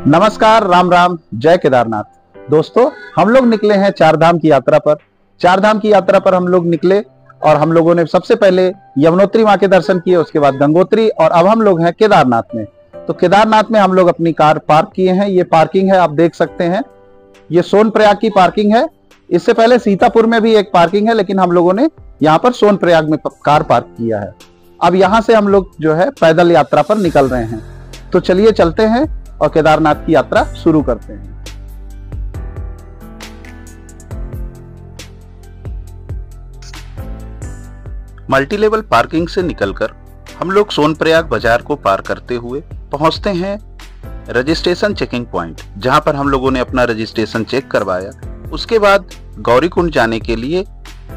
नमस्कार, राम राम, जय केदारनाथ। दोस्तों, हम लोग निकले हैं चार धाम की यात्रा पर। चार धाम की यात्रा पर हम लोग निकले और हम लोगों ने सबसे पहले यमुनोत्री माँ के दर्शन किए, उसके बाद गंगोत्री, और अब हम लोग हैं केदारनाथ में। तो केदारनाथ में हम लोग अपनी कार पार्क किए हैं। ये पार्किंग है, आप देख सकते हैं। ये सोनप्रयाग की पार्किंग है। इससे पहले सीतापुर में भी एक पार्किंग है, लेकिन हम लोगों ने यहाँ पर सोनप्रयाग में कार पार्क किया है। अब यहाँ से हम लोग जो है पैदल यात्रा पर निकल रहे हैं। तो चलिए चलते हैं और केदारनाथ की यात्रा शुरू करते हैं। मल्टी लेवल पार्किंग से निकलकर हम लोग सोनप्रयाग बाजार को पार करते हुए पहुंचते हैं रजिस्ट्रेशन चेकिंग पॉइंट, जहां पर हम लोगों ने अपना रजिस्ट्रेशन चेक करवाया। उसके बाद गौरीकुंड जाने के लिए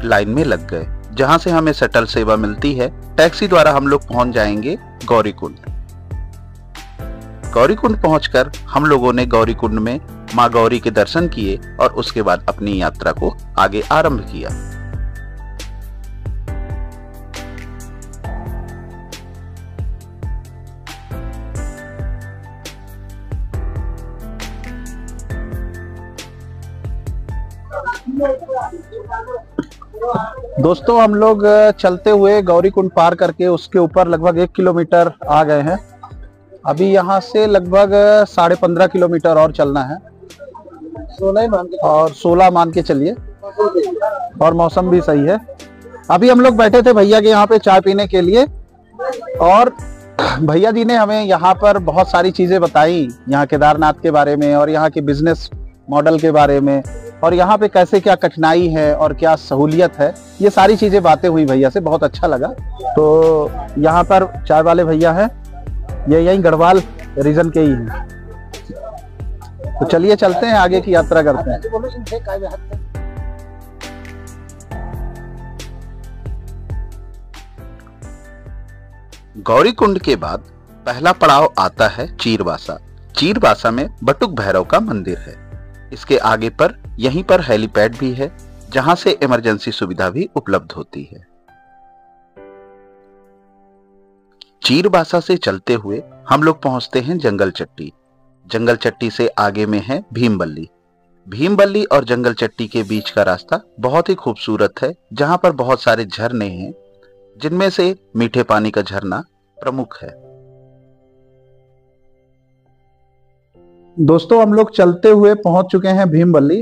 लाइन में लग गए, जहां से हमें शटल सेवा मिलती है। टैक्सी द्वारा हम लोग पहुंच जाएंगे गौरीकुंड। गौरीकुंड पहुंचकर हम लोगों ने गौरीकुंड में मां गौरी के दर्शन किए और उसके बाद अपनी यात्रा को आगे आरंभ किया। दोस्तों, हम लोग चलते हुए गौरीकुंड पार करके उसके ऊपर लगभग 1 किलोमीटर आ गए हैं। अभी यहाँ से लगभग 15.5 किलोमीटर और चलना है, 16 मान के चलिए, और मौसम भी सही है। अभी हम लोग बैठे थे भैया के यहाँ पे चाय पीने के लिए, और भैया जी ने हमें यहाँ पर बहुत सारी चीजें बताई, यहाँ केदारनाथ के बारे में और यहाँ के बिजनेस मॉडल के बारे में, और यहाँ पे कैसे क्या कठिनाई है और क्या सहूलियत है। ये सारी चीजें बातें हुई भैया से, बहुत अच्छा लगा। तो यहाँ पर चाय वाले भैया हैं, ये यही गढ़वाल रीजन के ही हैं। तो चलिए चलते हैं, आगे की यात्रा करते हैं। गौरीकुंड के बाद पहला पड़ाव आता है चीरबासा। चीरबासा में बटुक भैरव का मंदिर है। इसके आगे पर यहीं पर हेलीपैड भी है, जहां से इमरजेंसी सुविधा भी उपलब्ध होती है। चीरबासा से चलते हुए हम लोग पहुंचते हैं जंगल चट्टी। जंगल चट्टी से आगे में है भीमबल्ली। भीमबल्ली और जंगल चट्टी के बीच का रास्ता बहुत ही खूबसूरत है, जहां पर बहुत सारे झरने हैं, जिनमें से मीठे पानी का झरना प्रमुख है। दोस्तों, हम लोग चलते हुए पहुंच चुके हैं भीमबल्ली।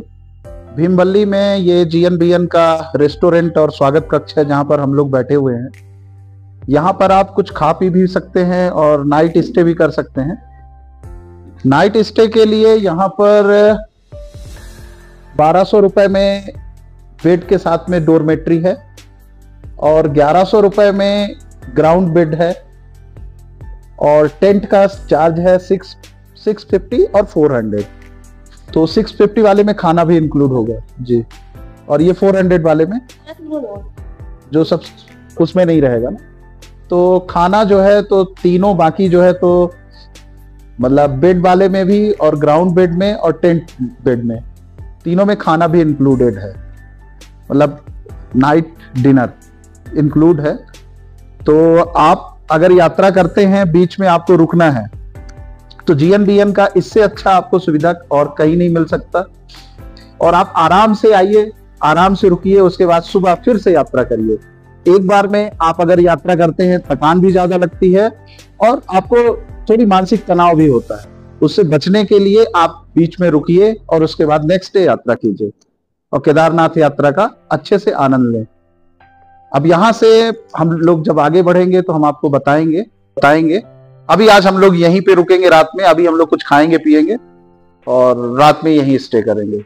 भीमबल्ली में ये GNBN का रेस्टोरेंट और स्वागत कक्ष है, जहां पर हम लोग बैठे हुए हैं। यहाँ पर आप कुछ खा पी भी सकते हैं और नाइट स्टे भी कर सकते हैं। नाइट स्टे के लिए यहाँ पर 1200 रुपए में बेड के साथ में डोरमेट्री है, और 1100 रुपए में ग्राउंड बेड है, और टेंट का चार्ज है 650 और 400। तो 650 वाले में खाना भी इंक्लूड होगा जी, और ये 400 वाले में जो सब उसमें नहीं रहेगा ना। तो खाना जो है तो तीनों, बाकी जो है तो मतलब बेड वाले में भी और ग्राउंड बेड में और टेंट बेड में, तीनों में खाना भी इंक्लूडेड है, मतलब नाइट डिनर इंक्लूड है। तो आप अगर यात्रा करते हैं, बीच में आपको रुकना है, तो GNBN का इससे अच्छा आपको सुविधा और कहीं नहीं मिल सकता। और आप आराम से आइए, आराम से रुकिए, उसके बाद सुबह फिर से यात्रा करिए। एक बार में आप अगर यात्रा करते हैं, थकान भी ज्यादा लगती है और आपको थोड़ी मानसिक तनाव भी होता है। उससे बचने के लिए आप बीच में रुकिए और उसके बाद नेक्स्ट डे यात्रा कीजिए और केदारनाथ यात्रा का अच्छे से आनंद लें। अब यहाँ से हम लोग जब आगे बढ़ेंगे तो हम आपको बताएंगे। अभी आज हम लोग यहीं पे रुकेंगे रात में। अभी हम लोग कुछ खाएंगे पिएंगे और रात में यहीं स्टे करेंगे।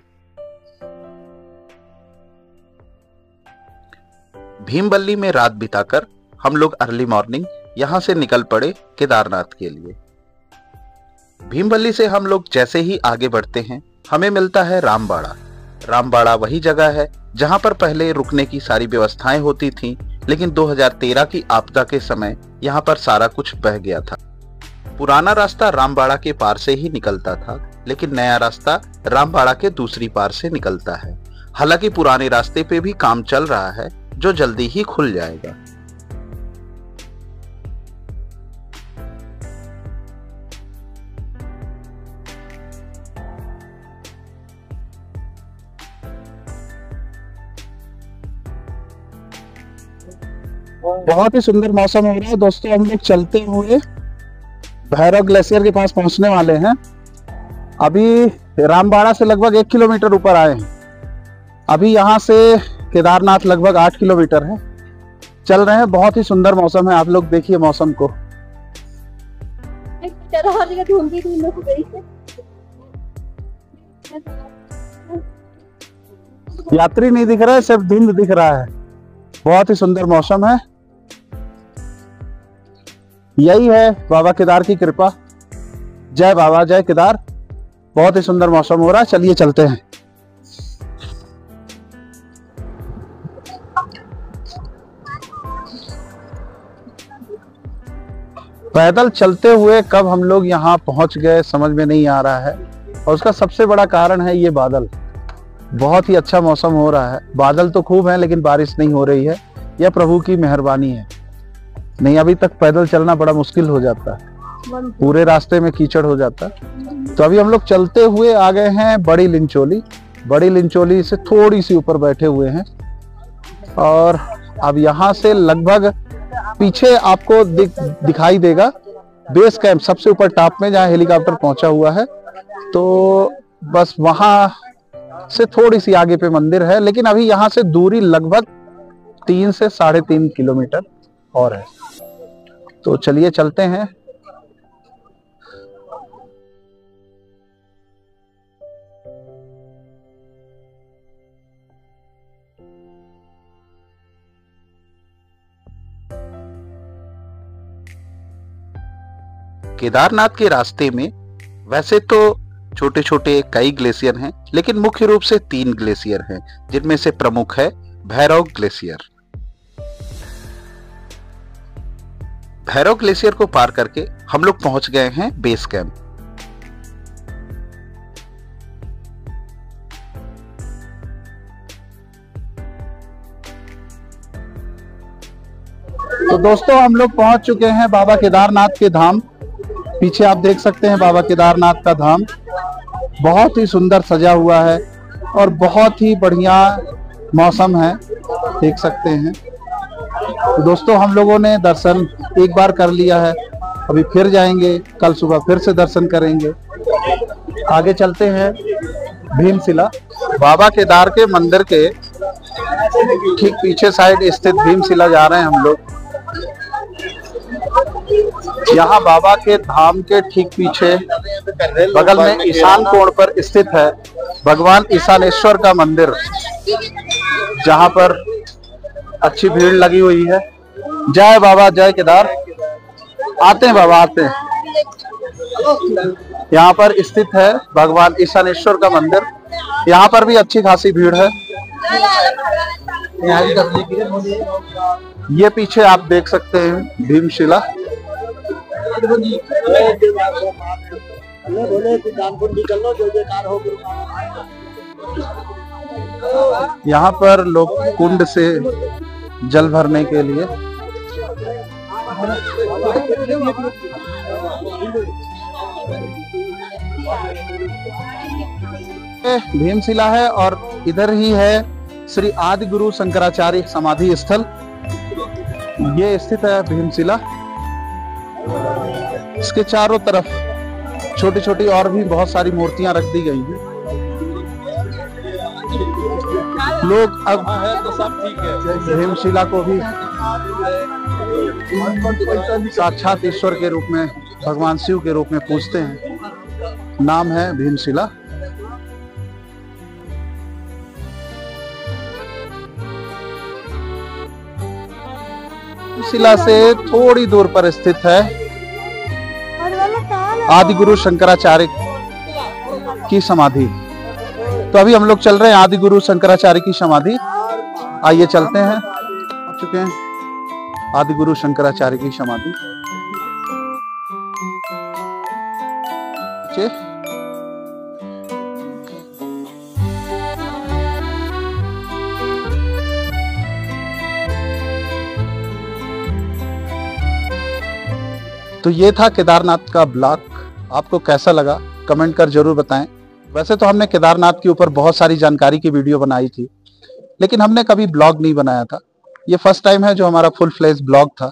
भीमबल्ली में रात बिताकर हम लोग अर्ली मॉर्निंग यहां से निकल पड़े केदारनाथ के लिए। भीमबल्ली से हम लोग जैसे ही आगे बढ़ते हैं, हमें मिलता है रामबाड़ा। रामबाड़ा वही जगह है जहां पर पहले रुकने की सारी व्यवस्थाएं होती थीं, लेकिन 2013 की आपदा के समय यहां पर सारा कुछ बह गया था। पुराना रास्ता रामबाड़ा के पार से ही निकलता था, लेकिन नया रास्ता रामबाड़ा के दूसरी पार से निकलता है। हालांकि पुराने रास्ते पे भी काम चल रहा है, जो जल्दी ही खुल जाएगा। बहुत ही सुंदर मौसम हो रहा है दोस्तों। हम लोग चलते हुए भैरव ग्लेशियर के पास पहुंचने वाले हैं। अभी रामबाड़ा से लगभग 1 किलोमीटर ऊपर आए हैं। अभी यहाँ से केदारनाथ लगभग 8 किलोमीटर है। चल रहे हैं, बहुत ही सुंदर मौसम है। आप लोग देखिए मौसम को। यात्री नहीं दिख रहा है, सिर्फ धुंध दिख रहा है। बहुत ही सुंदर मौसम है। यही है बाबा केदार की कृपा। जय बाबा, जय केदार। बहुत ही सुंदर मौसम हो रहा है। चलिए चलते हैं। पैदल चलते हुए कब हम लोग यहाँ पहुंच गए समझ में नहीं आ रहा है, और उसका सबसे बड़ा कारण है ये बादल। बहुत ही अच्छा मौसम हो रहा है। बादल तो खूब है लेकिन बारिश नहीं हो रही है। यह प्रभु की मेहरबानी है। नहीं, अभी तक पैदल चलना बड़ा मुश्किल हो जाता है, पूरे रास्ते में कीचड़ हो जाता है। तो अभी हम लोग चलते हुए आ गए हैं बड़ी लिंचोली। बड़ी लिंचोली से थोड़ी सी ऊपर बैठे हुए हैं, और अब यहाँ से लगभग पीछे आपको दिखाई देगा बेस कैंप, सबसे ऊपर टॉप में जहाँ हेलीकॉप्टर पहुंचा हुआ है। तो बस वहां से थोड़ी सी आगे पे मंदिर है, लेकिन अभी यहाँ से दूरी लगभग 3 से 3.5 किलोमीटर और है। तो चलिए चलते हैं। केदारनाथ के रास्ते में वैसे तो छोटे छोटे कई ग्लेशियर हैं, लेकिन मुख्य रूप से 3 ग्लेशियर हैं, जिनमें से प्रमुख है भैरव ग्लेशियर। भैरव ग्लेशियर को पार करके हम लोग पहुंच गए हैं बेस कैंप। तो दोस्तों हम लोग पहुंच चुके हैं बाबा केदारनाथ के धाम। पीछे आप देख सकते हैं बाबा केदारनाथ का धाम बहुत ही सुंदर सजा हुआ है, और बहुत ही बढ़िया मौसम है, देख सकते हैं। तो दोस्तों हम लोगों ने दर्शन एक बार कर लिया है, अभी फिर जाएंगे, कल सुबह फिर से दर्शन करेंगे। आगे चलते हैं भीमशिला। बाबा केदार के मंदिर के ठीक पीछे साइड स्थित भीमशिला जा रहे हैं हम लोग। यहाँ बाबा के धाम के ठीक पीछे बगल में ईशान कोण पर स्थित है भगवान ईशानेश्वर का मंदिर, जहाँ पर अच्छी भीड़ लगी हुई है। जय बाबा, जय केदार। आते हैं बाबा, आते हैं। यहाँ पर स्थित है भगवान ईशानेश्वर का मंदिर। यहाँ पर भी अच्छी खासी भीड़ है। ये पीछे आप देख सकते हैं भीमशिला। यहाँ पर लोग कुंड से जल भरने के लिए भीमशिला है, और इधर ही है श्री आदि गुरु शंकराचार्य समाधि स्थल। ये स्थित है भीमशिला। इसके चारों तरफ छोटी छोटी और भी बहुत सारी मूर्तियां रख दी गई हैं। लोग अब तो सब ठीक है, भीमशिला को भी साक्षात ईश्वर के रूप में, भगवान शिव के रूप में पूजते हैं। नाम है भीमशिला। भीमशिला से थोड़ी दूर पर स्थित है आदि गुरु शंकराचार्य की समाधि। तो अभी हम लोग चल रहे हैं आदि गुरु शंकराचार्य की समाधि। आइए चलते हैं। आ चुके हैं आदि गुरु शंकराचार्य की समाधि। तो ये था केदारनाथ का ब्लॉग। आपको कैसा लगा कमेंट कर जरूर बताएं। वैसे तो हमने केदारनाथ के ऊपर बहुत सारी जानकारी की वीडियो बनाई थी, लेकिन हमने कभी ब्लॉग नहीं बनाया था। ये फर्स्ट टाइम है जो हमारा फुल फ्लेज ब्लॉग था।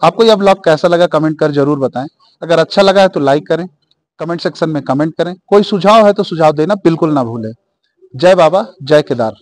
आपको यह ब्लॉग कैसा लगा कमेंट कर जरूर बताएं। अगर अच्छा लगा है तो लाइक करें, कमेंट सेक्शन में कमेंट करें। कोई सुझाव है तो सुझाव देना बिल्कुल ना भूलें। जय बाबा, जय केदार।